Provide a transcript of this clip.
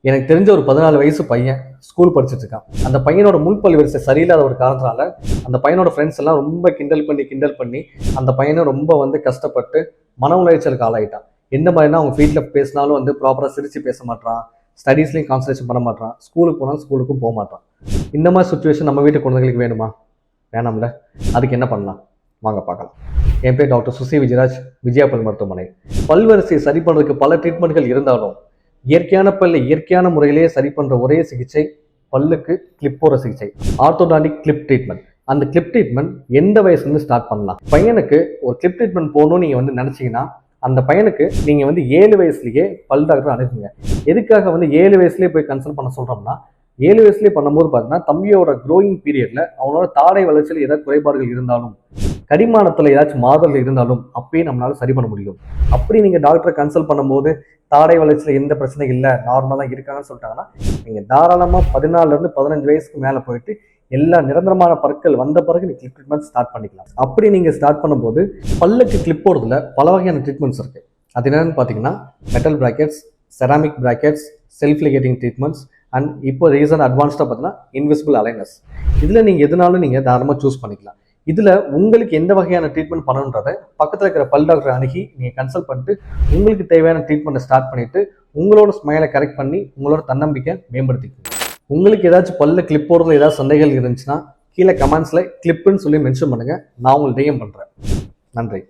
எனக்கு தெரிஞ்ச ஒரு 14 வயசு பையன் ஸ்கூல் படிச்சுட்டு இருக்கான். அந்த பையனோட முன்பல் வரிசை சரியில்லாத ஒரு காரணத்தினால அந்த பையனோட ஃப்ரெண்ட்ஸ் எல்லாம் ரொம்ப கிண்டல் பண்ணி அந்த பையனை ரொம்ப கஷ்டப்பட்டு மன உளைச்சலுக்கு ஆளாயிட்டான். எந்த மாதிரினா அவங்க வீட்டில் பேசினாலும் ப்ராப்பராக சிரிச்சு பேச மாட்டான், ஸ்டடீஸ்லையும் கான்சன்ட்ரேஷன் பண்ண மாட்டான், ஸ்கூலுக்கு போனாலும் ஸ்கூலுக்கும் போக மாட்டான். இந்த மாதிரி சுச்சுவேஷன் நம்ம வீட்டு குழந்தைகளுக்கு வேணுமா? வேணாம்ல. அதுக்கு என்ன பண்ணலாம் வாங்க பார்க்கலாம். என் பேர் டாக்டர் சுசி விஜயராஜ், விஜயா பல் மருத்துவமனை. பல்வரிசையை சரி பண்ணுறதுக்கு பல ட்ரீட்மெண்ட்கள் இருந்தாலும் இயற்கையான பல்லை இயற்கையான முறையிலேயே சரி பண்ணுற ஒரே சிகிச்சை பல்லுக்கு கிளிப் போகிற சிகிச்சை, ஆர்த்தோடான்டிக் கிளிப் ட்ரீட்மெண்ட். அந்த கிளிப் ட்ரீட்மெண்ட் எந்த வயசுலேருந்து ஸ்டார்ட் பண்ணலாம்? பையனுக்கு ஒரு கிளிப் ட்ரீட்மெண்ட் போகணும்னு நீங்கள் நினச்சிங்கன்னா அந்த பையனுக்கு நீங்கள் 7 வயசுலேயே பல் டாக்டர் அணுகுங்க. எதுக்காக 7 வயசுலேயே போய் கன்சல்ட் பண்ண சொல்கிறோம்னா, 7 வயசுலேயே பண்ணும்போது பார்த்தீங்கன்னா தம்பியோட க்ரோயிங் பீரியடில் அவனோட தாடை வளர்ச்சியில் ஏதாவது குறைபாடுகள் இருந்தாலும், கடிமானத்தில் ஏதாச்சும் மாறுதல் இருந்தாலும் அப்பயே நம்மளால சரி பண்ண முடியும். அப்படி நீங்கள் டாக்டரை கன்சல்ட் பண்ணும்போது தாடை வளர்ச்சியில் எந்த பிரச்சனையும் இல்லை, நார்மலாக தான் இருக்காங்கன்னு சொல்லிட்டாங்கன்னா நீங்கள் தாராளமாக 14 to 15 வயசுக்கு மேலே போயிட்டு எல்லா நிரந்தரமான பற்கள் வந்த பிறகு நீங்கள் கிளிப் ட்ரீட்மெண்ட் ஸ்டார்ட் பண்ணிக்கலாம். அப்படி நீங்கள் ஸ்டார்ட் பண்ணும்போது பல்லுக்கு கிளிப் போடுறதுல பல வகையான ட்ரீட்மெண்ட்ஸ் இருக்குது. அது என்னென்னு பார்த்தீங்கன்னா metal brackets, ceramic brackets, self ligating treatments and இப்போ ரீசன் அட்வான்ஸ்டாக பார்த்தீங்கன்னா இன்விசிபிள் அலைனஸ். இதில் நீங்கள் எதுனாலும் நீங்கள் தாராளமாக சூஸ் பண்ணிக்கலாம். இதில் உங்களுக்கு எந்த வகையான ட்ரீட்மெண்ட் பண்ணணுன்றதை பக்கத்தில் இருக்கிற பல் டாக்டரை அணுகி நீங்கள் கன்சல்ட் பண்ணிட்டு உங்களுக்கு தேவையான ட்ரீட்மெண்ட்டை ஸ்டார்ட் பண்ணிவிட்டு உங்களோட ஸ்மைலை கரெக்ட் பண்ணி உங்களோட தன்னம்பிக்கை மேம்படுத்திக்கணும். உங்களுக்கு ஏதாச்சும் பல்ல கிளிப் போடுறதுல ஏதாவது சந்தேகங்கள் இருந்துச்சுன்னா கீழே கமெண்ட்ஸில் கிளிப்புன்னு சொல்லி மென்ஷன் பண்ணுங்கள். நான் உங்களுக்கு DM பண்ணுறேன். நன்றி.